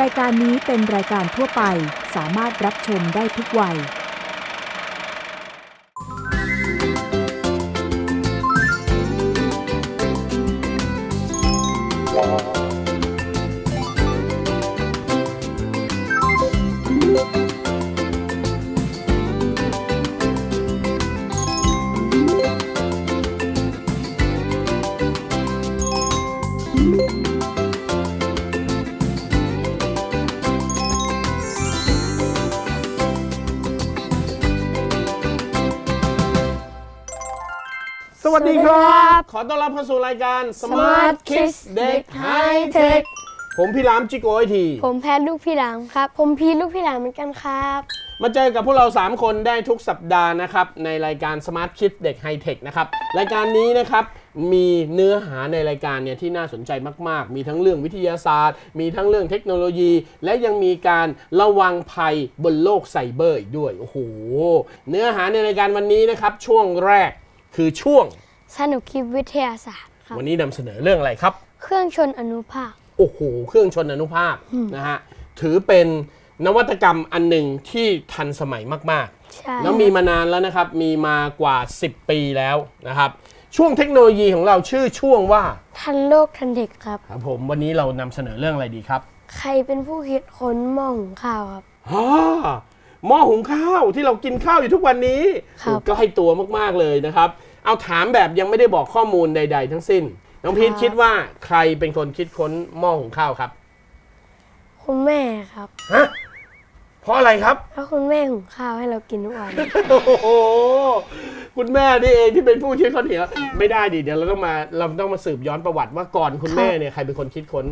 รายการนี้เป็นรายการทั่วไปสามารถรับชมได้ทุกวัยสวัสดีครับ ขอต้อนรับเข้าสู่รายการ Smart Kids เด็กไฮเทคผมพี่หลามจิโกไอทีผมแพทลูกพี่หลามครับผมพีลูกพี่หลามเหมือนกันครับมาเจอกับพวกเรา3คนได้ทุกสัปดาห์นะครับในรายการ Smart Kids เด็กไฮเทคนะครับรายการนี้นะครับมีเนื้อหาในรายการเนี่ยที่น่าสนใจมากๆมีทั้งเรื่องวิทยาศาสตร์มีทั้งเรื่องเทคโนโลยีและยังมีการระวังภัยบนโลกไซเบอร์อีกด้วยโอ้โหเนื้อหาในรายการวันนี้นะครับช่วงแรกคือช่วงสนุกคิดวิทยาศาสตร์ครับวันนี้นำเสนอเรื่องอะไรครับเครื่องชนอนุภาคโอ้โหเครื่องชนอนุภาคนะฮะถือเป็นนวัตกรรมอันหนึ่งที่ทันสมัยมากๆแล้วมีมานานแล้วนะครับมีมากว่า10ปีแล้วนะครับช่วงเทคโนโลยีของเราชื่อช่วงว่าทันโลกทันเด็กครับครับผมวันนี้เรานำเสนอเรื่องอะไรดีครับใครเป็นผู้คิดค้นหม้อหุงข้าวครับหม้อหุงข้าวที่เรากินข้าวอยู่ทุกวันนี้ใกล้ตัวมากๆเลยนะครับเอาถามแบบยังไม่ได้บอกข้อมูลใดๆทั้งสิ้นน้องพีทคิดว่าใครเป็นคนคิดค้นหม้อหุงข้าวครับคุณแม่ครับฮะเพราะอะไรครับเพราะคุณแม่หุงข้าวให้เรากินทุกวันโอ้โหคุณแม่นี่เองที่เป็นผู้คิดค้นไม่ได้ดิเดี๋ยวเราต้องมาสืบย้อนประวัติว่าก่อนคุณแม่เนี่ยใครเป็นคนคิดค้น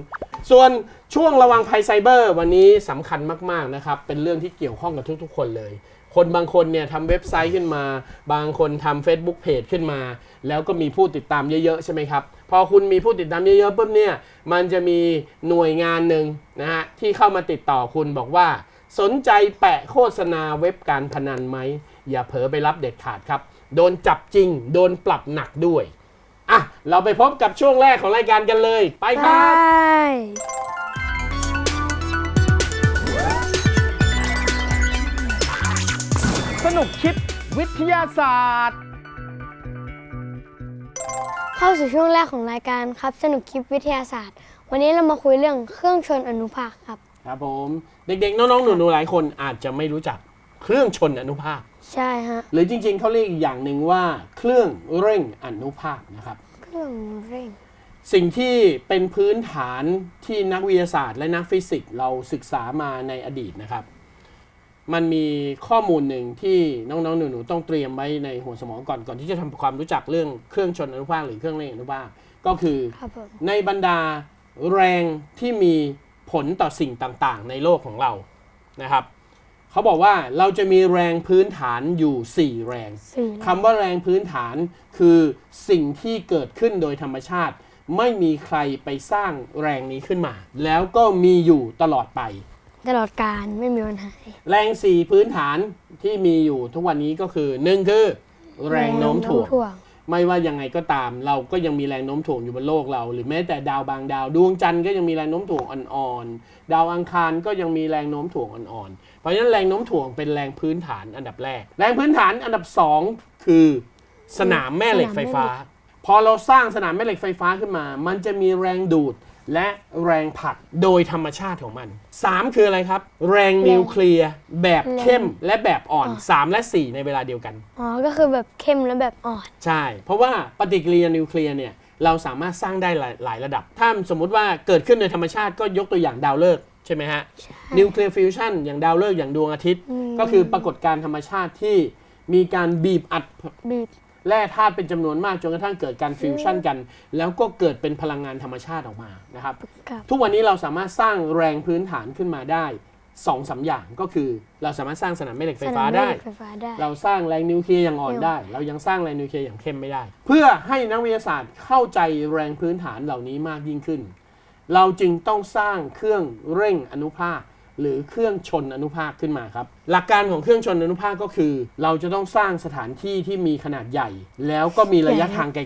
ส่วนช่วงระวังภัยไซเบอร์วันนี้สำคัญมากๆนะครับเป็นเรื่องที่เกี่ยวข้องกับทุกๆคนเลยคนบางคนเนี่ยทำเว็บไซต์ขึ้นมาบางคนทำ Facebook Page ขึ้นมาแล้วก็มีผู้ติดตามเยอะๆใช่ไหมครับพอคุณมีผู้ติดตามเยอะๆปุ๊บเนี่ยมันจะมีหน่วยงานหนึ่งนะฮะที่เข้ามาติดต่อคุณบอกว่าสนใจแปะโฆษณาเว็บการพนันไหมอย่าเผลอไปรับเด็ดขาดครับโดนจับจริงโดนปรับหนักด้วยอ่ะเราไปพบกับช่วงแรกของรายการกันเลยไปครับสนุกคิดวิทยาศาสตร์เข้าสู่ช่วงแรกของรายการครับสนุกคิดวิทยาศาสตร์วันนี้เรามาคุยเรื่องเครื่องชนอนุภาคครับครับผมเด็กๆน้องๆหนูๆหลายคนอาจจะไม่รู้จักเครื่องชนอนุภาคใช่ฮะหรือจริงๆเขาเรียกอีกอย่างหนึ่งว่าเครื่องเร่งอนุภาคนะครับเครื่องเร่งสิ่งที่เป็นพื้นฐานที่นักวิทยาศาสตร์และนักฟิสิกส์เราศึกษามาในอดีตนะครับมันมีข้อมูลหนึ่งที่น้องๆหนูๆต้องเตรียมไว้ในหัวสมองก่อนที่จะทำความรู้จักเรื่องเครื่องชนอนุภาคหรือเครื่องเร่งอนุภาคก็คือในบรรดาแรงที่มีผลต่อสิ่งต่างๆในโลกของเรานะครับเขาบอกว่าเราจะมีแรงพื้นฐานอยู่4แรงคำว่าแรงพื้นฐานคือสิ่งที่เกิดขึ้นโดยธรรมชาติไม่มีใครไปสร้างแรงนี้ขึ้นมาแล้วก็มีอยู่ตลอดไปตลอดกาลไม่มีวันหายแรง4พื้นฐานที่มีอยู่ทุกวันนี้ก็คือ1คือแรงโน้มถ่วงไม่ว่ายังไงก็ตามเราก็ยังมีแรงโน้มถ่วงอยู่บนโลกเราหรือแม้แต่ดาวบางดาวดวงจันทร์ก็ยังมีแรงโน้มถ่วงอ่อนๆดาวอังคารก็ยังมีแรงโน้มถ่วงอ่อนๆเพราะฉะนั้นแรงโน้มถ่วงเป็นแรงพื้นฐานอันดับแรกแรงพื้นฐานอันดับ2คือสนามแม่เหล็กไฟฟ้าพอเราสร้างสนามแม่เหล็กไฟฟ้าขึ้นมามันจะมีแรงดูดและแรงผลักโดยธรรมชาติของมัน3คืออะไรครับแรงนิวเคลียร์แบบเข้มและแบบอ่อน3และ4ในเวลาเดียวกันก็คือแบบเข้มและแบบอ่อนใช่เพราะว่าปฏิกิริยานิวเคลียร์เนี่ยเราสามารถสร้างได้หลายระดับถ้าสมมุติว่าเกิดขึ้นโดยธรรมชาติก็ยกตัวอย่างดาวฤกษ์ใช่ไหมฮะนิวเคลียร์ฟิวชันอย่างดาวฤกษ์อย่างดวงอาทิตย์ก็คือปรากฏการณ์ธรรมชาติที่มีการบีบอัดแร่ธาตุเป็นจำนวนมากจนกระทั่งเกิดการฟิวชั่นกันแล้วก็เกิดเป็นพลังงานธรรมชาติออกมานะครับทุกวันนี้เราสามารถสร้างแรงพื้นฐานขึ้นมาได้2-3 อย่างก็คือเราสามารถสร้างสนามแม่เหล็กไฟฟ้าได้เราสร้างแรงนิวเคลียร์อย่างอ่อนได้เรายังสร้างแรงนิวเคลียร์อย่างเข้มไม่ได้เพื่อให้นักวิทยาศาสตร์เข้าใจแรงพื้นฐานเหล่านี้มากยิ่งขึ้นเราจึงต้องสร้างเครื่องเร่งอนุภาคหรือเครื่องชนอนุภาคขึ้นมาครับหลักการของเครื่องชนอนุภาคก็คือเราจะต้องสร้างสถานที่ที่มีขนาดใหญ่แล้วก็มีระยะทางไกล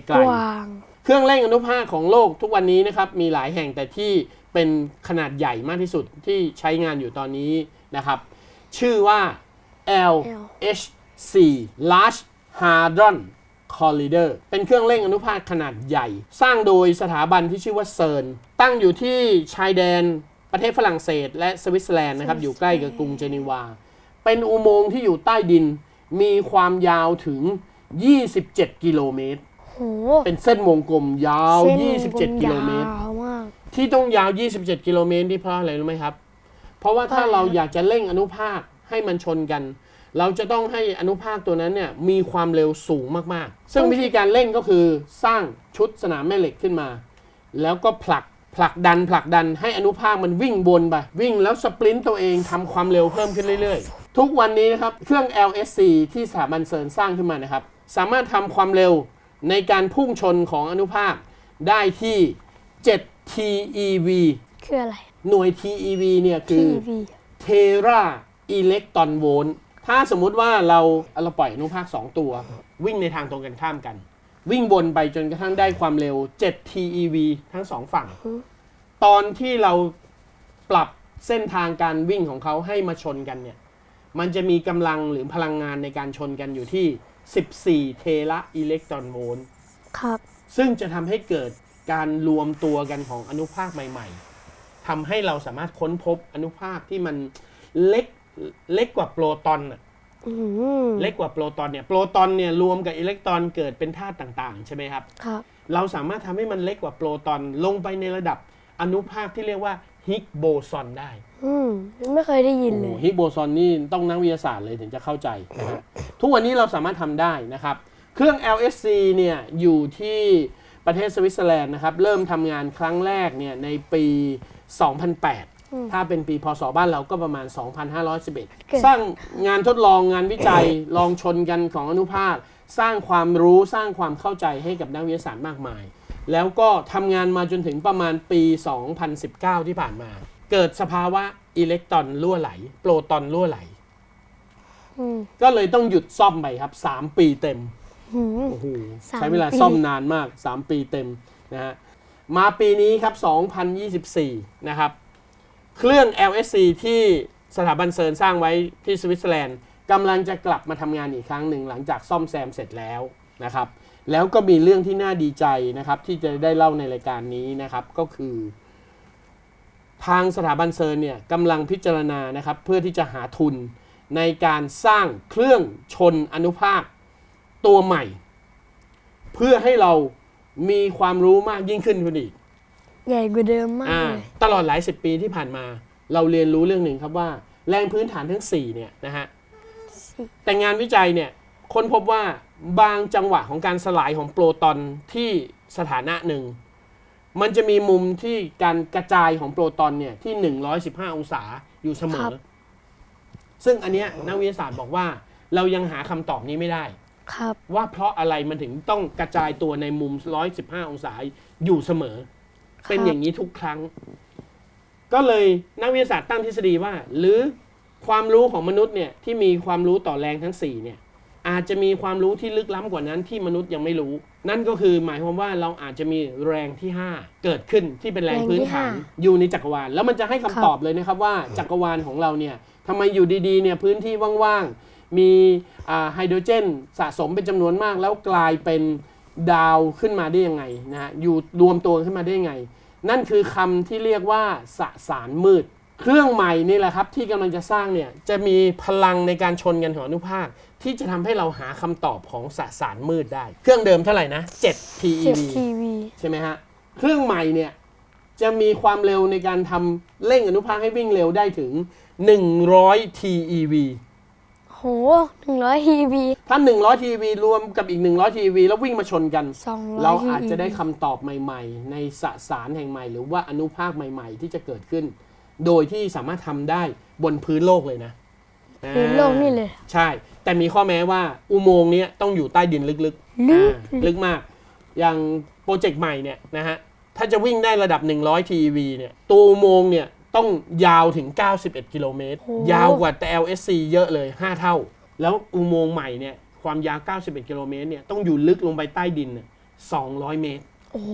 ๆ เครื่องเร่งอนุภาคของโลกทุกวันนี้นะครับมีหลายแห่งแต่ที่เป็นขนาดใหญ่มากที่สุดที่ใช้งานอยู่ตอนนี้นะครับชื่อว่า LHC Large Hadron Collider เป็นเครื่องเร่งอนุภาคขนาดใหญ่ สร้างโดยสถาบันที่ชื่อว่าเซิร์นตั้งอยู่ที่ชายแดนประเทศฝรั่งเศสและสวิตเซอร์แลนด์นะครับอยู่ใกล้กับกรุงเจนีวาเป็นอุโมงค์ที่อยู่ใต้ดินมีความยาวถึง27 กิโลเมตร โห เป็นเส้นวงกลมยาว เส้นวงกล 27 กิโลเมตร ยาวมาก ที่ต้องยาว 27 กิโลเมตรนี่เพราะอะไรรู้ไหมครับ เพราะว่าถ้าเราอยากจะเร่งอนุภาคให้มันชนกัน เราจะต้องให้อนุภาคตัวนั้นเนี่ยมีความเร็วสูงมากๆ ซึ่งวิธีการเร่งก็คือสร้างชุดสนามแม่เหล็กขึ้นมา แล้วก็ผลักดันให้อนุภาคมันวิ่งวนไปวิ่งแล้วสปรินต์ตัวเองทำความเร็วเพิ่มขึ้นเรื่อยๆ ทุกวันนี้นะครับเครื่อง LSC ที่สถาบันเซิร์นสร้างขึ้นมานะครับสามารถทำความเร็วในการพุ่งชนของอนุภาคได้ที่7 TeV คืออะไร หน่วย TeV เนี่ยคือ TeV เทราอิเล็กตรอนโวลต์ถ้าสมมุติว่าเราปล่อยอนุภาค2ตัววิ่งในทางตรงกันข้ามกันวิ่งวนไปจนกระทั่งได้ความเร็ว7 TeV ทั้ง2ฝั่งตอนที่เราปรับเส้นทางการวิ่งของเขาให้มาชนกันเนี่ยมันจะมีกำลังหรือพลังงานในการชนกันอยู่ที่14 เทราอิเล็กตรอนโวลต์ ครับ ซึ่งจะทำให้เกิดการรวมตัวกันของอนุภาคใหม่ๆทำให้เราสามารถค้นพบอนุภาคที่มันเล็กกว่าโปรตอนน่ะเล็กกว่าโปรตอนเนี่ยโปรตอนเนี่ยรวมกับอิเล็กตรอนเกิดเป็นธาตุต่างๆใช่ไหมครับ ครับ เราสามารถทำให้มันเล็กกว่าโปรตอนลงไปในระดับอนุภาคที่เรียกว่าฮิกโบซอนได้ ไม่เคยได้ยินเลย ฮิกโบซอนนี่ต้องนักวิทยาศาสตร์เลยถึงจะเข้าใจนะฮะทุกวันนี้เราสามารถทำได้นะครับเครื่อง LSC เนี่ยอยู่ที่ประเทศสวิตเซอร์แลนด์นะครับเริ่มทำงานครั้งแรกเนี่ยในปี 2008 ถ้าเป็นปีพศบ้านเราก็ประมาณ 2511 สร้างงานทดลองงานวิจัย ลองชนกันของอนุภาค สร้างความรู้สร้างความเข้าใจให้กับนักวิทยาศาสตร์มากมาย แล้วก็ทำงานมาจนถึงประมาณปี 2019 ที่ผ่านมา เกิดสภาวะอิเล็กตรอนรั่วไหล โปรตอนรั่วไหล ก็เลยต้องหยุดซ่อมไปครับ 3 ปีเต็ม โอ้โหใช้เวลาซ่อมนานมาก 3 ปีเต็มนะฮะมาปีนี้ครับ 2024 นะครับ เครื่อง LSC ที่สถาบันเซิร์นสร้างไว้ที่สวิตเซอร์แลนด์กำลังจะกลับมาทำงานอีกครั้งหนึ่งหลังจากซ่อมแซมเสร็จแล้วนะครับ แล้วก็มีเรื่องที่น่าดีใจนะครับ ที่จะได้เล่าในรายการนี้นะครับ ก็คือทางสถาบันเซิร์นเนี่ยกำลังพิจารณานะครับเพื่อที่จะหาทุนในการสร้างเครื่องชนอนุภาคตัวใหม่ เพื่อให้เรามีความรู้มากยิ่งขึ้นคุณอีก ใหญ่กว่าเดิมมากเลย ตลอดหลายสิบปีที่ผ่านมาเราเรียนรู้เรื่องหนึ่งครับว่าแรงพื้นฐานทั้ง4เนี่ยนะฮะแต่งานวิจัยเนี่ยค้นพบว่าบางจังหวะของการสลายของโปรตอนที่สถานะหนึ่งมันจะมีมุมที่การกระจายของโปรตอนเนี่ยที่115 องศาอยู่เสมอซึ่งอันเนี้ยนักวิทยาศาสตร์บอกว่าเรายังหาคำตอบนี้ไม่ได้ ครับ ว่าเพราะอะไรมันถึงต้องกระจายตัวในมุม115 องศาอยู่เสมอเป็นอย่างนี้ทุกครั้งก็เลยนักวิทยาศาสตร์ตั้งทฤษฎีว่าหรือความรู้ของมนุษย์เนี่ยที่มีความรู้ต่อแรงทั้ง4เนี่ยอาจจะมีความรู้ที่ลึกล้ำกว่านั้นที่มนุษย์ยังไม่รู้นั่นก็คือหมายความว่าเราอาจจะมีแรงที่5เกิดขึ้นที่เป็นแรงพื้นฐานอยู่ในจักรวาลแล้วมันจะให้คำตอบเลยนะครับว่าจักรวาลของเราเนี่ยทำไมอยู่ดีๆเนี่ยพื้นที่ว่างๆมีไฮโดรเจนสะสมเป็นจำนวนมากแล้วกลายเป็นดาวขึ้นมาได้ยังไงนะฮะอยู่รวมตัวขึ้นมาได้ยังไงนั่นคือคำที่เรียกว่าสสารมืดเครื่องใหม่นี่แหละครับที่กำลังจะสร้างเนี่ยจะมีพลังในการชนกันของอนุภาคที่จะทำให้เราหาคำตอบของสสารมืดได้เครื่องเดิมเท่าไหร่นะ7 TeV ใช่ไหมฮะเครื่องใหม่เนี่ยจะมีความเร็วในการทำเร่งอนุภาคให้วิ่งเร็วได้ถึง100 TeV โห100 TeV ถ้า100 TeV รวมกับอีก100 TeV แล้ววิ่งมาชนกัน200เราอาจจะได้คำตอบใหม่ๆในสสารแห่งใหม่หรือว่าอนุภาคใหม่ๆที่จะเกิดขึ้นโดยที่สามารถทำได้บนพื้นโลกเลยนะพื้นโลกนี่เลยใช่แต่มีข้อแม้ว่าอุโมงค์นี้ต้องอยู่ใต้ดินลึกๆลึกมากอย่างโปรเจกต์ใหม่เนี่ยนะฮะถ้าจะวิ่งได้ระดับ100 TeV เนี่ยตัวอุโมงค์เนี่ยต้องยาวถึง91 กิโลเมตรยาวกว่า LSC เยอะเลย5เท่าแล้วอุโมงค์ใหม่เนี่ยความยาว91 กิโลเมตรเนี่ยต้องอยู่ลึกลงไปใต้ดิน200 เมตร โอ้โห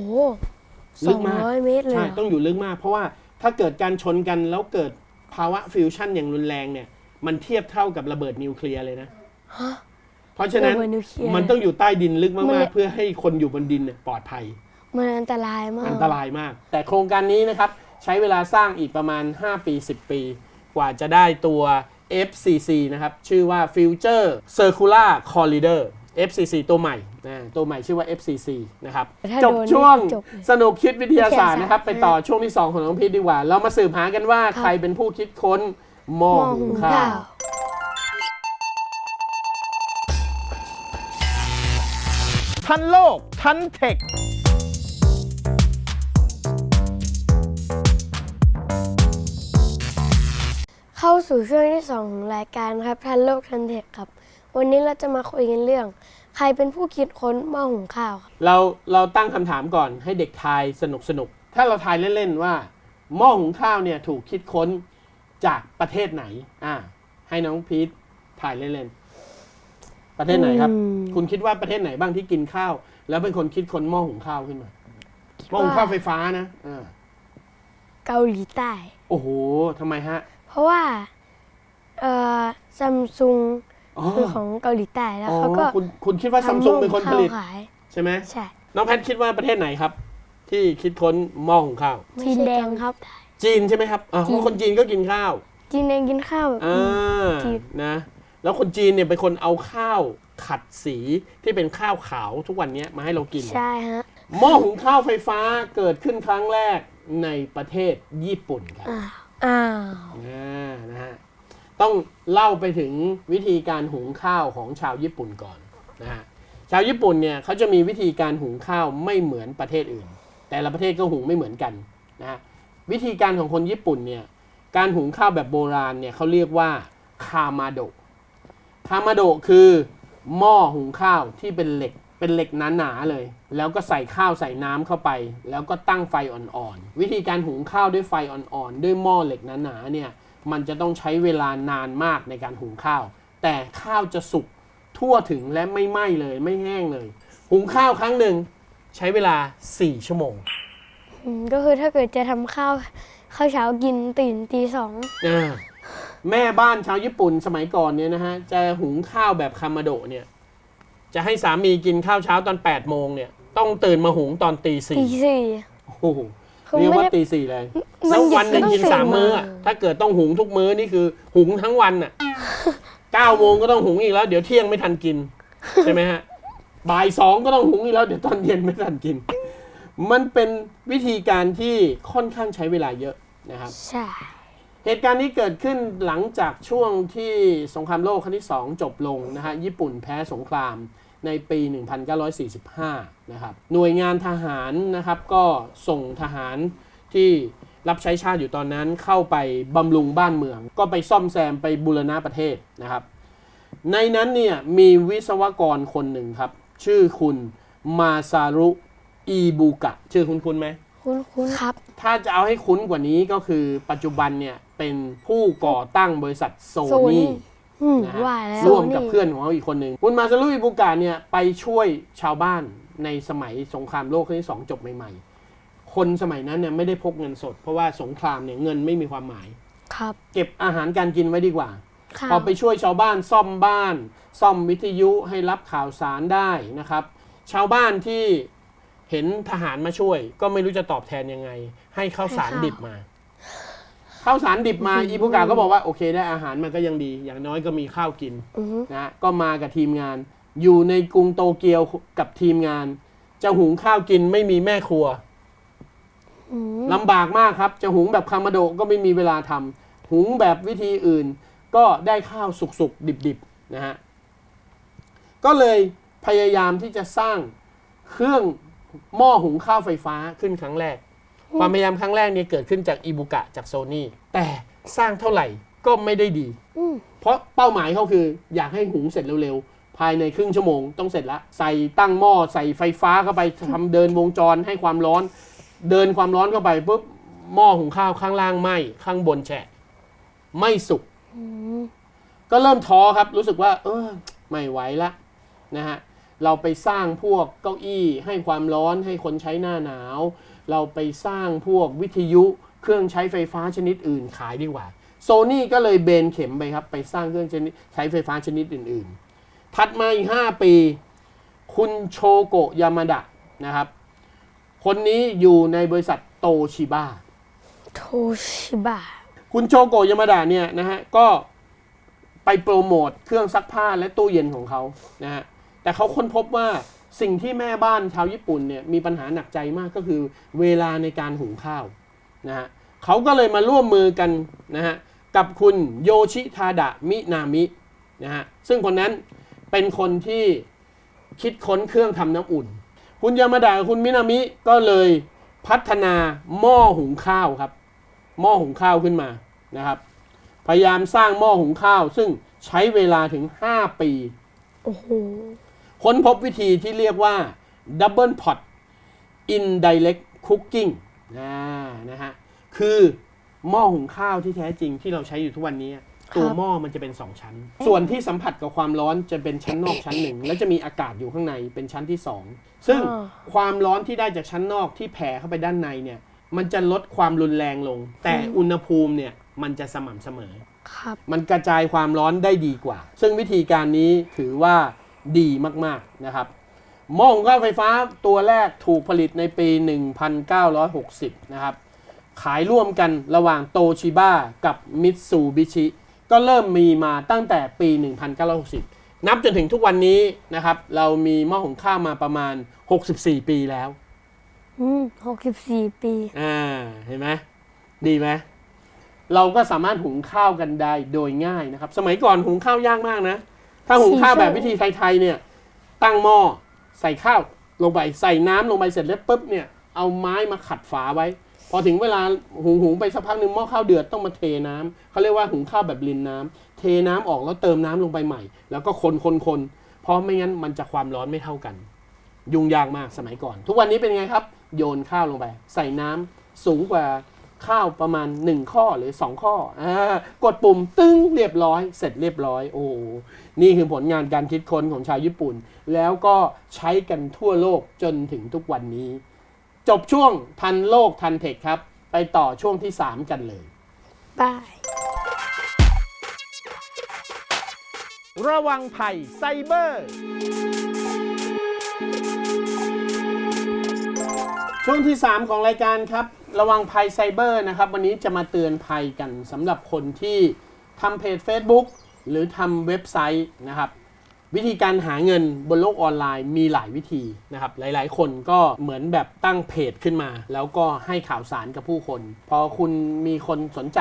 ลึกมาก 200 เมตรเลย ใช่ เหรอ ต้องอยู่ลึกมาก เพราะว่าถ้าเกิดการชนกันแล้วเกิดภาวะฟิวชั่นอย่างรุนแรงเนี่ยมันเทียบเท่ากับระเบิดนิวเคลียร์เลยนะ ฮะ เพราะฉะนั้น ระเบิดนิวเคลียร์ มันต้องอยู่ใต้ดินลึก มั มาน เล ก ย ๆเพื่อให้คนอยู่บนดินเนี่ยปลอดภัย มันอันตรายมาก อันตรายมาก แต่โครงการนี้นะครับใช้เวลาสร้างอีกประมาณ 5 ปี 10 ปี กว่าจะได้ตัว FCC นะครับชื่อว่า Future Circular Corridor FCC ตัวใหม่ตัวใหม่ชื่อว่า FCC นะครับ ถ้า จบ โดน ช่วง จบเลย สนุกคิดวิทยาศาสตร์นะครับ วิทยาศาสตร์ ไปต่อช่วงที่ 2 ของน้องพีทดีกว่า เรามาสืบหากันว่า ครับ ใครเป็นผู้คิดค้นหม้อ หม้อ หุ หุ ง ง ข้า ข้าว ว ทันโลกทันเทค เข้าสู่ช่วงที่ 2 ของรายการครับทันโลกทันเทคครับ วันนี้เราจะมาคุยกันเรื่อง ใครเป็นผู้คิดค้นหม้อหุงข้าวครับ เราตั้งคำถามก่อนให้เด็กทายสนุกถ้าเราทายเล่นๆว่าหม้อหุงข้าวเนี่ยถูกคิดค้นจากประเทศไหนให้น้องพีททายเล่นๆประเทศไหนครับ คุณคิดว่าประเทศไหนบ้างที่กินข้าว แล้วเป็นคนคิดค้นหม้อหุงข้าวขึ้นมาหม้อหุงข้าวไฟฟ้านะเกาหลีใต้ โอ้โหทำไมฮะ เพราะว่าซัมซุง อ๋อ คือของเกาหลีใต้แล้ว อ๋อ เขาก็ คุณคิดว่าซัมซุงเป็นคนผลิต ทำหม้อหุงข้าวขาย ใช่ไหม ใช่ น้องแพทคิดว่าประเทศไหนครับ ที่คิดค้นหม้อหุงข้าว จีนแดงครับ จีนใช่ไหมครับเพราะคนจีนก็กินข้าว จีนแดงกินข้าวแบบ จีน นะแล้วคนจีนเนี่ยเป็นคนเอาข้าวขัดสีที่เป็นข้าวขาวทุกวันนี้มาให้เรากิน ใช่ฮะ หม้อหุงข้าวไฟฟ้าเกิดขึ้นครั้งแรกในประเทศญี่ปุ่นครับ อ้าว นะฮะต้องเล่าไปถึงวิธีการหุงข้าวของชาวญี่ปุ่นก่อนนะฮะชาวญี่ปุ่นเนี่ยเขาจะมีวิธีการหุงข้าวไม่เหมือนประเทศอื่น แต่ละประเทศก็หุงไม่เหมือนกันนะฮะวิธีการของคนญี่ปุ่นเนี่ยการหุงข้าวแบบโบราณเนี่ยเขาเรียกว่าคามาโดะคามาโดะคือหม้อหุงข้าวที่เป็นเหล็กหนาๆเลย แล้วก็ใส่ข้าวใส่น้ำเข้าไป แล้วก็ตั้งไฟอ่อนๆวิธีการหุงข้าวด้วยไฟอ่อนๆด้วยหม้อเหล็กหนาๆเนี่ยมันจะต้องใช้เวลานานมากในการหุงข้าว แต่ข้าวจะสุกทั่วถึงและไม่ไหม้เลยไม่แห้งเลย หุงข้าวครั้งหนึ่งใช้เวลา4 ชั่วโมง ก็คือถ้าเกิดจะทำข้าวเช้ากินตื่นตีสอง แม่บ้านชาวญี่ปุ่นสมัยก่อนเนี่ยนะฮะจะหุงข้าวแบบคามาโดะเนี่ยจะให้สามีกินข้าวเช้าตอน8 โมงเนี่ยต้องตื่นมาหุงตอนตี ตี 4 สี่ โอ้โห คือ เรียกว่า ไม่ได้ ตี 4เลย มั แล้ น ววันหนึ่งกิน ต้องตื่น 3 มื้อ มา ถ้าเกิดต้องหุงทุกมื้อนี่คือหุงทั้งวันอ่ะ 9 โมงก็ต้องหุงอีกแล้วเดี๋ยวเที่ยงไม่ทันกินใช่ไหมฮะบ่าย 2ก็ต้องหุงอีกแล้วเดี๋ยวตอนเย็นไม่ทันกิน มันเป็นวิธีการที่ค่อนข้างใช้เวลาเยอะนะครับ ใช่ เหตุการณ์นี้เกิดขึ้นหลังจากช่วงที่สงครามโลกครั้งที่ 2 จบลงนะฮะญี่ปุ่นแพ้สงครามในปี 1945 นะครับหน่วยงานทหารนะครับก็ส่งทหารที่รับใช้ชาติอยู่ตอนนั้นเข้าไปบำรุงบ้านเมือง ก็ไปซ่อมแซมไปบูรณะประเทศนะครับในนั้นเนี่ยมีวิศวกรคนหนึ่งครับชื่อคุณมาซารุอิบุกะชื่อคุ้นๆไหม คุ้นครับ ถ้าจะเอาให้คุ้นกว่านี้ก็คือปัจจุบันเนี่ยเป็นผู้ก่อตั้งบริษัทโซ Sony นี่ นะฮะ ว่าแล้ว ร่วมกับเพื่อนของเขาอีกคนหนึ่งคุณมาซารุอิบุกะเนี่ยไปช่วยชาวบ้านในสมัยสงครามโลกครั้งที่ 2 จบใหม่ๆ คนสมัยนั้นเนี่ยไม่ได้พกเงินสด เพราะว่าสงครามเนี่ยเงินไม่มีความหมาย ครับ เก็บอาหารการกินไว้ดีกว่า ครับ พอไปช่วยชาวบ้านซ่อมบ้าน ซ่อมวิทยุให้รับข่าวสารได้นะครับ ชาวบ้านที่เห็นทหารมาช่วย ก็ไม่รู้จะตอบแทนยังไง ให้ข้าวสารดิบมาข้าวสารดิบมาอีบุกะก็บอกว่าโอเคได้อาหารมันก็ยังดี อย่างน้อยก็มีข้าวกิน อือฮึ นะก็มากับทีมงาน อยู่ในกรุงโตเกียวกับทีมงาน จะหุงข้าวกินไม่มีแม่ครัว อืม ลำบากมากครับ จะหุงแบบคามาโดะก็ไม่มีเวลาทำหุงแบบวิธีอื่น ก็ได้ข้าวสุกๆดิบๆนะฮะก็เลยพยายามที่จะสร้างเครื่องหม้อหุงข้าวไฟฟ้าขึ้นครั้งแรก ความพยายามครั้งแรกเนี่ยเกิดขึ้นจากอิบุกะจากโซนี่แต่สร้างเท่าไหร่ก็ไม่ได้ดี อืม เพราะเป้าหมายเขาคืออยากให้หุงเสร็จเร็วๆ ภายในครึ่งชั่วโมงต้องเสร็จละใส่ตั้งหม้อใส่ไฟฟ้าเข้าไปทำเดินวงจรให้ความร้อน เดินความร้อนเข้าไปปุ๊บหม้อหุงข้าวข้างล่างไหม้ข้างบนแฉะไม่สุก อืม ก็เริ่มท้อครับรู้สึกว่าไม่ไหวละนะฮะ เราไปสร้างพวกเก้าอี้ให้ความร้อนให้คนใช้หน้าหนาวเราไปสร้างพวกวิทยุเครื่องใช้ไฟฟ้าชนิดอื่นขายดีกว่าโซนี่ก็เลยเบนเข็มไปครับไปสร้างเครื่องใช้ไฟฟ้าชนิดอื่นๆถัดมาอีก5 ปีคุณโชโกะยามาดะนะครับคนนี้อยู่ในบริษัทโตชิบะคุณโชโกะยามาดะเนี่ยนะฮะก็ไปโปรโมทเครื่องซักผ้าและตู้เย็นของเขานะฮะแต่เขาค้นพบว่าสิ่งที่แม่บ้านชาวญี่ปุ่นเนี่ยมีปัญหาหนักใจมากก็คือเวลาในการหุงข้าวนะฮะเขาก็เลยมาร่วมมือกันนะฮะกับคุณโยชิทาดะมินามินะฮะซึ่งคนนั้นเป็นคนที่คิดค้นเครื่องทำน้ำอุ่นคุณยามาดะกับคุณมินามิก็เลยพัฒนาหม้อหุงข้าวครับหม้อหุงข้าวขึ้นมานะครับพยายามสร้างหม้อหุงข้าวซึ่งใช้เวลาถึง5 ปีโอ้โหค้นพบวิธีที่เรียกว่า Double Pot Indirect Cooking นะฮะคือหม้อหุงข้าวที่แท้จริงที่เราใช้อยู่ทุกวันนี้ตัวหม้อมันจะเป็น2 ชั้นส่วนที่สัมผัสกับความร้อนจะเป็นชั้นนอกชั้นหนึ่งแล้วจะมีอากาศอยู่ข้างในเป็นชั้นที่2ซึ่งความร้อนที่ได้จากชั้นนอกที่แผ่เข้าไปด้านในเนี่ยมันจะลดความรุนแรงลงแต่อุณหภูมิเนี่ยมันจะสม่ำเสมอมันกระจายความร้อนได้ดีกว่าซึ่งวิธีการนี้ถือว่าดีมากๆนะครับหม้อหุงข้าวไฟฟ้าตัวแรกถูกผลิตในปี 1960 นะครับขายร่วมกันระหว่างโตชิบะกับมิตซูบิชิก็เริ่มมีมาตั้งแต่ปี 1960 นับจนถึงทุกวันนี้นะครับเรามีหม้อหุงข้าวมาประมาณ64 ปีแล้ว64 ปีเห็นไหมดีไหมเราก็สามารถหุงข้าวกันได้โดยง่ายนะครับสมัยก่อนหุงข้าวยากมากนะถ้าหุงข้าวแบบวิธีไทยๆเนี่ยตั้งหม้อใส่ข้าวลงไปใส่น้ำลงไปเสร็จแล้วปุ๊บเนี่ยเอาไม้มาขัดฝาไว้พอถึงเวลาหุงไปสักพักหนึ่งหม้อข้าวเดือดต้องมาเทน้ำเขาเรียกว่าหุงข้าวแบบรินน้ำเทน้ำออกแล้วเติมน้ำลงไปใหม่แล้วก็คนเพราะไม่งั้นมันจะความร้อนไม่เท่ากันยุ่งยากมากสมัยก่อนทุกวันนี้เป็นไงครับโยนข้าวลงไปใส่น้ำสูงกว่าข้าวประมาณ1 ข้อหรือ2 ข้อกดปุ่มตึ้งเรียบร้อยเสร็จเรียบร้อยโอ้นี่คือผลงานการคิดค้นของชาวญี่ปุ่นแล้วก็ใช้กันทั่วโลกจนถึงทุกวันนี้จบช่วงทันโลกทันเทคครับไปต่อช่วงที่3กันเลยบายระวังภัยไซเบอร์ช่วงที่3ของรายการครับระวังภัยไซเบอร์นะครับวันนี้จะมาเตือนภัยกันสำหรับคนที่ทำเพจ Facebook หรือทำเว็บไซต์นะครับวิธีการหาเงินบนโลกออนไลน์มีหลายวิธีนะครับหลายๆคนก็เหมือนแบบตั้งเพจขึ้นมาแล้วก็ให้ข่าวสารกับผู้คนพอคุณมีคนสนใจ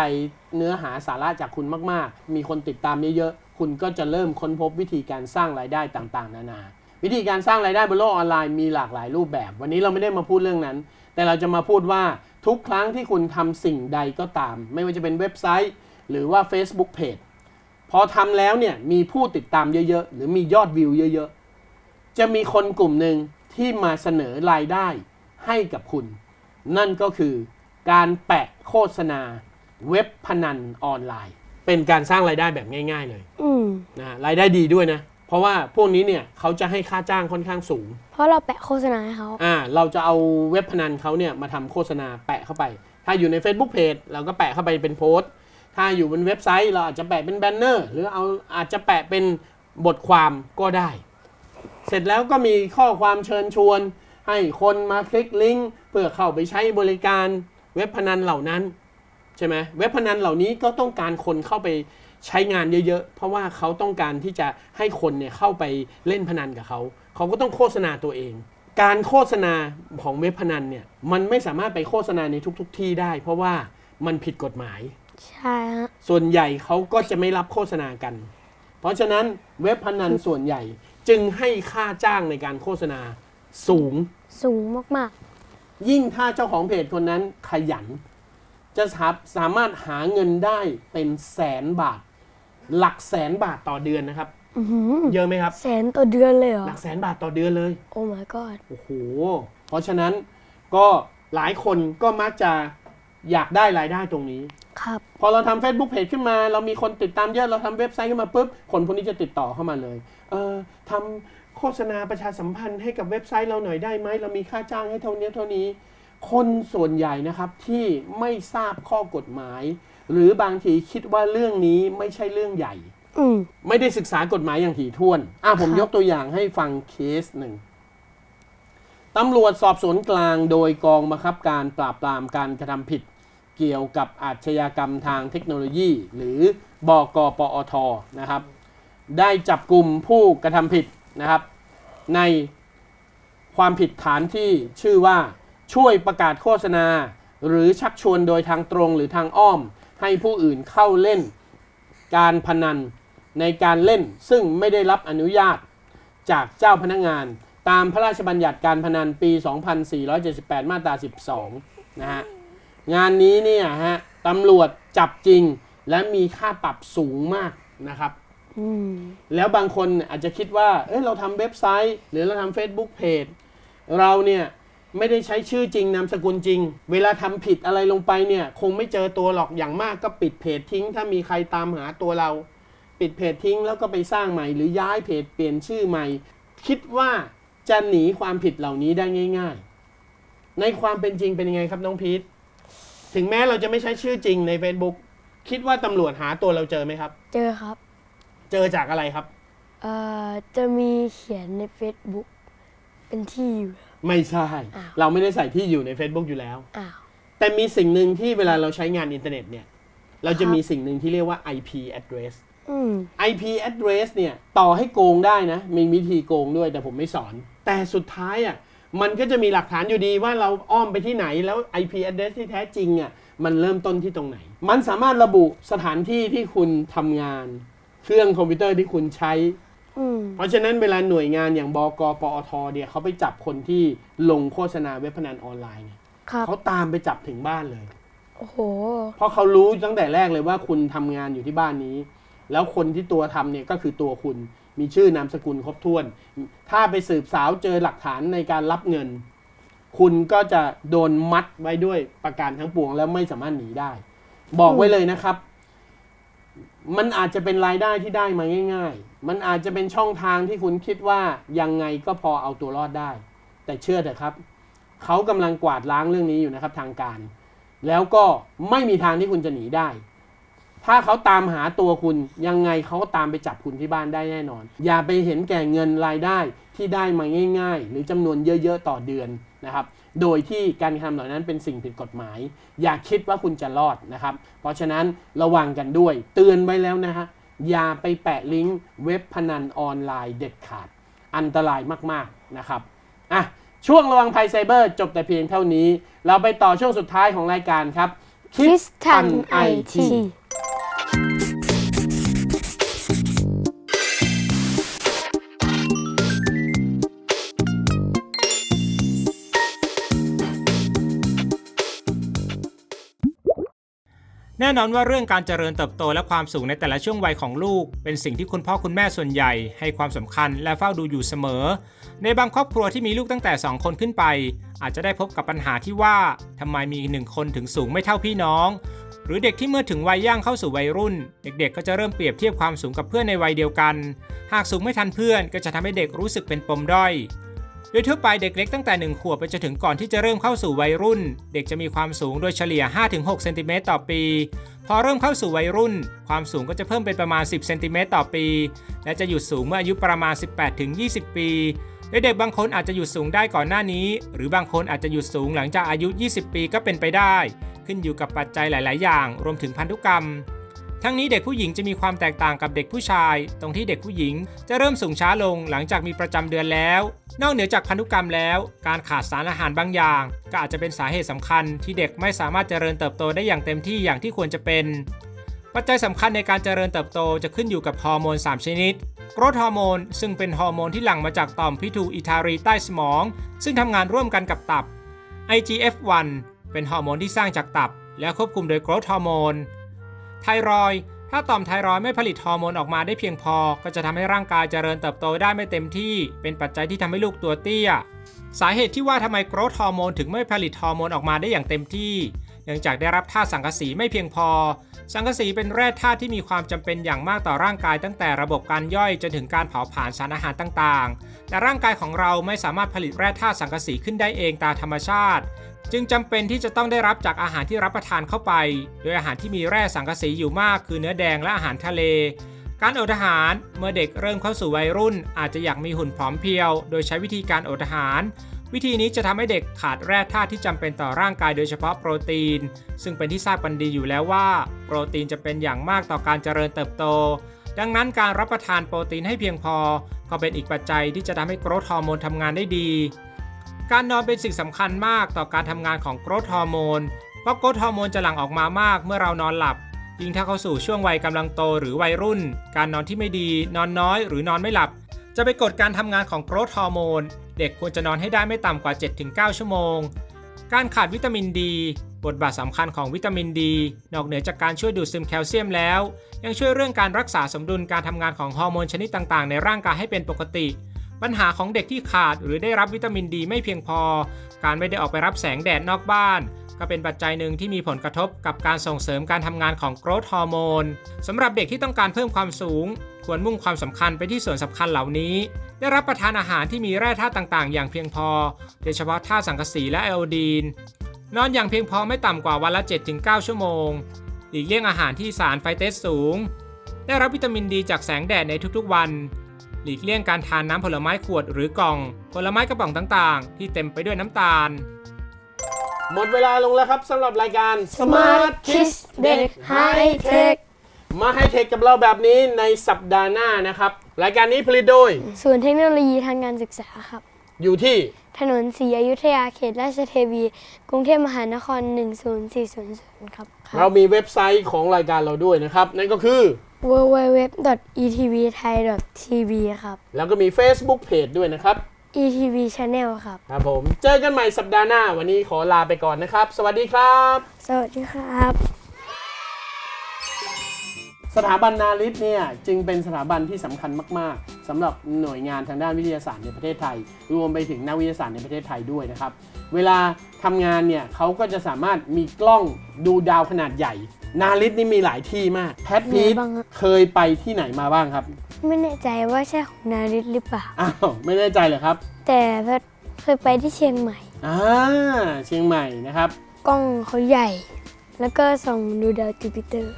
เนื้อหาสาระจากคุณมากๆมีคนติดตามเยอะๆคุณก็จะเริ่มค้นพบวิธีการสร้างรายได้ต่างๆนานาวิธีการสร้างรายได้บนโลกออนไลน์มีหลากหลายรูปแบบวันนี้เราไม่ได้มาพูดเรื่องนั้นแต่เราจะมาพูดว่าทุกครั้งที่คุณทำสิ่งใดก็ตามไม่ว่าจะเป็นเว็บไซต์หรือว่า Facebook Page พอทำแล้วเนี่ยมีผู้ติดตามเยอะๆหรือมียอดวิวเยอะๆจะมีคนกลุ่มหนึ่งที่มาเสนอรายได้ให้กับคุณนั่นก็คือการแปะโฆษณาเว็บพนันออนไลน์เป็นการสร้างรายได้แบบง่ายๆเลยนะรายได้ดีด้วยนะเพราะว่าพวกนี้เนี่ยเขาจะให้ค่าจ้างค่อนข้างสูงเพราะเราแปะโฆษณาให้เขาเราจะเอาเว็บพนันเขาเนี่ยมาทำโฆษณาแปะเข้าไปถ้าอยู่ใน Facebook Page เราก็แปะเข้าไปเป็นโพสต์ถ้าอยู่บนเว็บไซต์เราอาจจะแปะเป็นแบนเนอร์หรืออาจจะแปะเป็นบทความก็ได้เสร็จแล้วก็มีข้อความเชิญชวนให้คนมาคลิกลิงก์เพื่อเข้าไปใช้บริการเว็บพนันเหล่านั้นใช่ไหมเว็บพนันเหล่านี้ก็ต้องการคนเข้าไปใช้งานเยอะๆเพราะว่าเขาต้องการที่จะให้คนเนี่ยเข้าไปเล่นพนันกับเขาก็ต้องโฆษณาตัวเองการโฆษณาของเว็บพนันเนี่ยมันไม่สามารถไปโฆษณาในทุกๆที่ได้เพราะว่ามันผิดกฎหมายใช่ฮะส่วนใหญ่เขาก็จะไม่รับโฆษณากันเพราะฉะนั้นเว็บพนันส่วนใหญ่จึงให้ค่าจ้างในการโฆษณาสูงมากๆยิ่งถ้าเจ้าของเพจคนนั้นขยันจะสามารถหาเงินได้เป็นแสนบาทหลักแสนบาทต่อเดือนนะครับเยอะไหมครับแสนต่อเดือนเลยเหรอหลักแสนบาทต่อเดือนเลยโอ้ my god โอ้โหเพราะฉะนั้นก็หลายคนก็มักจะอยากได้รายได้ตรงนี้ครับพอเราทำ Facebook Page ขึ้นมาเรามีคนติดตามเยอะเราทำเว็บไซต์ขึ้นมาปุ๊บคนพวกนี้จะติดต่อเข้ามาเลยทำโฆ โฆษณาประชาสัมพันธ์ให้กับเว็บไซต์เราหน่อยได้ไหมเรามีค่าจ้างให้เท่านี้คนส่วนใหญ่นะครับที่ไม่ทราบข้อกฎหมายหรือบางทีคิดว่าเรื่องนี้ไม่ใช่เรื่องใหญ่ไม่ได้ศึกษากฎหมายอย่างถี่ถ้วนผมยกตัวอย่างให้ฟังเคสหนึ่งตำรวจสอบสวนกลางโดยกองบังคับการปราบปรามการกระทำผิดเกี่ยวกับอาชญากรรมทางเทคโนโลยีหรือบกปอทนะครับได้จับกลุ่มผู้กระทำผิดนะครับในความผิดฐานที่ชื่อว่าช่วยประกาศโฆษณาหรือชักชวนโดยทางตรงหรือทางอ้อมให้ผู้อื่นเข้าเล่นการพนันในการเล่นซึ่งไม่ได้รับอนุญาตจากเจ้าพนักงานตามพระราชบัญญัติการพนันปี 2478 มาตรา 12 นะฮะงานนี้เนี่ยฮะตำรวจจับจริงและมีค่าปรับสูงมากนะครับแล้วบางคนอาจจะคิดว่าเราทำเว็บไซต์หรือเราทำ Facebook Page เราเนี่ยไม่ได้ใช้ชื่อจริงนามสกุลจริงเวลาทำผิดอะไรลงไปเนี่ยคงไม่เจอตัวหรอกอย่างมากก็ปิดเพจทิ้งถ้ามีใครตามหาตัวเราปิดเพจทิ้งแล้วก็ไปสร้างใหม่หรือย้ายเพจเปลี่ยนชื่อใหม่คิดว่าจะหนีความผิดเหล่านี้ได้ง่ายๆในความเป็นจริงเป็นยังไงครับน้องพีทถึงแม้เราจะไม่ใช้ชื่อจริงใน Facebook คิดว่าตำรวจหาตัวเราเจอไหมครับเจอครับเจอจากอะไรครับจะมีเขียนใน Facebook เป็นที่อยู่ไม่ใช่เราไม่ได้ใส่ที่อยู่ใน Facebook อยู่แล้วแต่มีสิ่งหนึ่งที่เวลาเราใช้งานอินเทอร์เน็ตเนี่ยเราจะมีสิ่งหนึ่งที่เรียกว่า IP address IP address เนี่ยต่อให้โกงได้นะมีวิธีโกงด้วยแต่ผมไม่สอนแต่สุดท้ายมันก็จะมีหลักฐานอยู่ดีว่าเราอ้อมไปที่ไหนแล้ว IP address ที่แท้จริงมันเริ่มต้นที่ตรงไหนมันสามารถระบุสถานที่ที่คุณทำงานเครื่องคอมพิวเตอร์ที่คุณใช้เพราะฉะนั้นเวลาหน่วยงานอย่างบกปอทเนี่ยเขาไปจับคนที่ลงโฆษณาเว็บพนันออนไลน์เนี่ยเขาตามไปจับถึงบ้านเลยโอ้โหเพราะเขารู้ตั้งแต่แรกเลยว่าคุณทำงานอยู่ที่บ้านนี้แล้วคนที่ตัวทำเนี่ยก็คือตัวคุณมีชื่อนามสกุลครบถ้วนถ้าไปสืบสาวเจอหลักฐานในการรับเงินคุณก็จะโดนมัดไว้ด้วยประการทั้งปวงแล้วไม่สามารถหนีได้บอกไว้เลยนะครับมันอาจจะเป็นรายได้ที่ได้มาง่ายๆมันอาจจะเป็นช่องทางที่คุณคิดว่ายังไงก็พอเอาตัวรอดได้แต่เชื่อเถอะครับเขากำลังกวาดล้างเรื่องนี้อยู่นะครับทางการแล้วก็ไม่มีทางที่คุณจะหนีได้ถ้าเขาตามหาตัวคุณยังไงเขาก็ตามไปจับคุณที่บ้านได้แน่นอนอย่าไปเห็นแก่เงินรายได้ที่ได้มาง่ายๆหรือจำนวนเยอะๆต่อเดือนนะครับโดยที่การทำเหล่านั้นเป็นสิ่งผิดกฎหมายอย่าคิดว่าคุณจะรอดนะครับเพราะฉะนั้นระวังกันด้วยเตือนไว้แล้วนะฮะอย่าไปแปะลิงก์เว็บพนันออนไลน์เด็ดขาดอันตรายมากๆนะครับช่วงระวังภัยไซเบอร์จบแต่เพียงเท่านี้เราไปต่อช่วงสุดท้ายของรายการครับคิดทันไอทีแน่นอนว่าเรื่องการเจริญเติบโตและความสูงในแต่ละช่วงวัยของลูกเป็นสิ่งที่คุณพ่อคุณแม่ส่วนใหญ่ให้ความสำคัญและเฝ้าดูอยู่เสมอในบางครอบครัวที่มีลูกตั้งแต่2คนขึ้นไปอาจจะได้พบกับปัญหาที่ว่าทำไมมี1คนถึงสูงไม่เท่าพี่น้องหรือเด็กที่เมื่อถึงวัยย่างเข้าสู่วัยรุ่นเด็กๆก็จะเริ่มเปรียบเทียบความสูงกับเพื่อนในวัยเดียวกันหากสูงไม่ทันเพื่อนก็จะทำให้เด็กรู้สึกเป็นปมด้อยโดยทั่วไปเด็กเล็กตั้งแต่1 ขวบไปจนถึงก่อนที่จะเริ่มเข้าสู่วัยรุ่นเด็กจะมีความสูงโดยเฉลี่ย 5-6 เซนติเมตรต่อปีพอเริ่มเข้าสู่วัยรุ่นความสูงก็จะเพิ่มเป็นประมาณ10 เซนติเมตรต่อปีและจะหยุดสูงเมื่ออายุประมาณ 18-20 ปีโดยเด็กบางคนอาจจะหยุดสูงได้ก่อนหน้านี้หรือบางคนอาจจะหยุดสูงหลังจากอายุ20 ปีก็เป็นไปได้ขึ้นอยู่กับปัจจัยหลายๆอย่างรวมถึงพันธุกรรมทั้งนี้เด็กผู้หญิงจะมีความแตกต่างกับเด็กผู้ชายตรงที่เด็กผู้หญิงจะเริ่มสูงช้าลงหลังจากมีประจำเดือนแล้วนอกเหนือจากพันธุกรรมแล้วการขาดสารอาหารบางอย่างก็อาจจะเป็นสาเหตุสำคัญที่เด็กไม่สามารถเจริญเติบโตได้อย่างเต็มที่อย่างที่ควรจะเป็นปัจจัยสำคัญในการเจริญเติบโตจะขึ้นอยู่กับฮอร์โมน3 ชนิดโกรทฮอร์โมนซึ่งเป็นฮอร์โมนที่หลั่งมาจากต่อมพิทูอิทารีใต้สมองซึ่งทำงานร่วมกันกับตับ IGF-1 เป็นฮอร์โมนที่สร้างจากตับและควบคุมโดยโกรทฮอร์โมนไทรอยด์ถ้าต่อมไทรอยด์ไม่ผลิตฮอร์โมนออกมาได้เพียงพอก็จะทำให้ร่างกายเจริญเติบโตได้ไม่เต็มที่เป็นปัจจัยที่ทำให้ลูกตัวเตี้ยสาเหตุที่ว่าทำไมโกรทฮอร์โมนถึงไม่ผลิตฮอร์โมนออกมาได้อย่างเต็มที่เ นื่องจากได้รับธาตุสังกะสีไม่เพียงพอสังกะสีเป็นแร่ธาตุที่มีความจำเป็นอย่างมากต่อร่างกายตั้งแต่ระบบการย่อยจนถึงการเผาผลาญสารอาหารต่างๆแต่ร่างกายของเราไม่สามารถผลิตแร่ธาตุสังกะสีขึ้นได้เองตามธรรมชาติจึงจำเป็นที่จะต้องได้รับจากอาหารที่รับประทานเข้าไปโดยอาหารที่มีแร่สังกะสีอยู่มากคือเนื้อแดงและอาหารทะเลการอดอาหารเมื่อเด็กเริ่มเข้าสู่วัยรุ่นอาจจะอยากมีหุ่นผอมเพรียวโดยใช้วิธีการอดอาหารวิธีนี้จะทำให้เด็กขาดแร่ธาตุที่จำเป็นต่อร่างกายโดยเฉพาะโปรตีนซึ่งเป็นที่ทราบกันดีอยู่แล้วว่าโปรตีนจะเป็นอย่างมากต่อการเจริญเติบโตดังนั้นการรับประทานโปรตีนให้เพียงพอก็เป็นอีกปัจจัยที่จะทำให้โกรทฮอร์โมนทำงานได้ดีการนอนเป็นสิ่งสำคัญมากต่อการทำงานของโกรทฮอร์โมนเพราะโกรทฮอร์โมนจะหลั่งออกมามากเมื่อเรานอนหลับยิ่งถ้าเข้าสู่ช่วงวัยกำลังโตหรือวัยรุ่นการนอนที่ไม่ดีนอนน้อยหรือนอนไม่หลับจะไปกดการทำงานของโกรทฮอร์โมนเด็กควรจะนอนให้ได้ไม่ต่ำกว่า 7-9 ชั่วโมงการขาดวิตามินดีบทบาทสำคัญของวิตามินดีนอกเหนือจากการช่วยดูดซึมแคลเซียมแล้วยังช่วยเรื่องการรักษาสมดุลการทำงานของฮอร์โมนชนิดต่างๆในร่างกายให้เป็นปกติปัญหาของเด็กที่ขาดหรือได้รับวิตามินดีไม่เพียงพอการไม่ได้ออกไปรับแสงแดดนอกบ้านก็เป็นปัจจัยหนึ่งที่มีผลกระทบกับการส่งเสริมการทำงานของโกรทฮอร์โมนสำหรับเด็กที่ต้องการเพิ่มความสูงควรมุ่งความสำคัญไปที่ส่วนสำคัญเหล่านี้ได้รับประทานอาหารที่มีแร่ธาตุต่างๆอย่างเพียงพอโดยเฉพาะธาตุสังกะสีและไอโอดีนนอนอย่างเพียงพอไม่ต่ำกว่าวันละ 7-9 ชั่วโมงหลีกเลี่ยงอาหารที่สารไฟเตสสูงได้รับวิตามินดีจากแสงแดดในทุกๆวันหลีกเลี่ยงการทานน้ำผลไม้ขวดหรือกล่องผลไม้กระป๋องต่างๆที่เต็มไปด้วยน้ำตาลหมดเวลาลงแล้วครับสำหรับรายการ Smart Kids เด็ก High Tech มาให้เทคกับเราแบบนี้ในสัปดาห์หน้านะครับรายการนี้ผลิตโดย ศูนย์เทคโนโลยีทางการศึกษาครับอยู่ที่ถนนศรีอยุธยาเขตราชเทวีกรุงเทพมหานคร10400ครับเรามีเว็บไซต์ของรายการเราด้วยนะครับนั่นก็คือ www.etvthai.tv ครับแล้วก็มี Facebook Page ด้วยนะครับ ETV Channel ครับครับผมเจอกันใหม่สัปดาห์หน้าวันนี้ขอลาไปก่อนนะครับสวัสดีครับสวัสดีครับสถาบันนาริตเนี่ยจึงเป็นสถาบันที่สำคัญมากๆสำหรับหน่วยงานทางด้านวิทยาศาสตร์ในประเทศไทยรวมไปถึงนักวิทยาศาสตร์ในประเทศไทยด้วยนะครับเวลาทำงานเนี่ยเขาก็จะสามารถมีกล้องดูดาวขนาดใหญ่นาริตนี่มีหลายที่มากแพทพีทเคยไปที่ไหนมาบ้างครับไม่แน่ใจว่าใช่ของนาริตหรือเปล่าอ้าวไม่แน่ใจเหรอครับแต่แพทเคยไปที่เชียงใหม่เชียงใหม่นะครับกล้องเขาใหญ่แล้วก็ส่องดูดาวจูปิเตอร์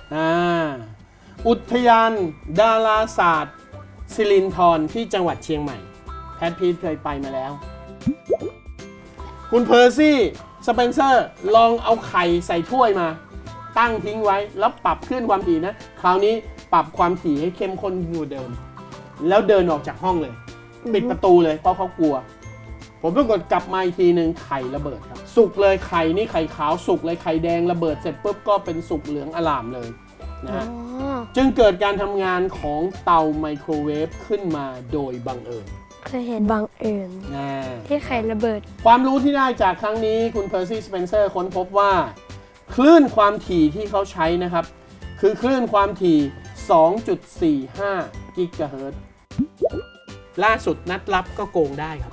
อุทยานดาราศาสตร์สิรินธรที่จังหวัดเชียงใหม่แพทพีทเคยไปมาแล้วคุณเพอร์ซี่สเปนเซอร์ลองเอาไข่ใส่ถ้วยมาตั้งทิ้งไว้แล้วปรับขึ้นความถี่นะคราวนี้ปรับความถี่ให้เข้มข้นกว่าเดิมแล้วเดินออกจากห้องเลยปิดประตูเลยเพราะเขากลัวผมปรากฏกลับมาอีกทีนึงไข่ระเบิดครับสุกเลยไข่นี่ไข่ขาวสุกเลยไข่แดงระเบิดเสร็จปุ๊บก็เป็นสุกเหลืองอลามเลยนะฮะจึงเกิดการทำงานของเตาไมโครเวฟขึ้นมาโดยบังเอิญเคยเห็นบังเอิญที่ไข่ระเบิดความรู้ที่ได้จากครั้งนี้คุณเพอร์ซี่สเปนเซอร์ค้นพบว่าคลื่นความถี่ที่เขาใช้นะครับคือคลื่นความถี่ 2.45 กิกะเฮิรตซ์ล่าสุดนัดลับก็โกงได้ครับ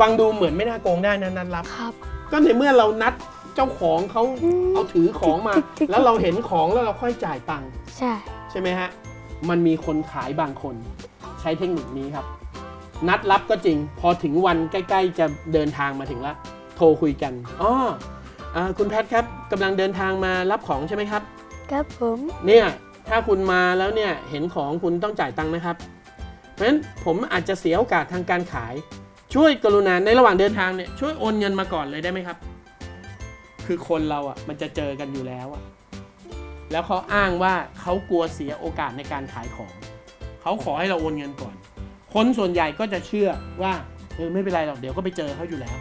ฟังดูเหมือนไม่น่าโกงได้นะนัดลับก็ในเมื่อเรานัดเจ้าของเขาเอาถือของมาแล้วเราเห็นของแล้วเราค่อยจ่ายตังค์ใช่ไหมฮะมันมีคนขายบางคนใช้เทคนิคนี้ครับนัดลับก็จริงพอถึงวันใกล้ๆจะเดินทางมาถึงแล้วโทรคุยกันคุณแพทครับกำลังเดินทางมารับของใช่ไหมครับครับผมเนี่ยถ้าคุณมาแล้วเนี่ยเห็นของคุณต้องจ่ายตังค์นะครับเพราะฉะนั้นผมอาจจะเสียโอกาสทางการขายช่วยกรุณาในระหว่างเดินทางเนี่ยช่วยโอนเงินมาก่อนเลยได้ไหมครับคือคนเราอ่ะมันจะเจอกันอยู่แล้วอ่ะแล้วเขาอ้างว่าเขากลัวเสียโอกาสในการขายของเขาขอให้เราโอนเงินก่อนคนส่วนใหญ่ก็จะเชื่อว่าไม่เป็นไรหรอกเดี๋ยวก็ไปเจอเขาอยู่แล้ว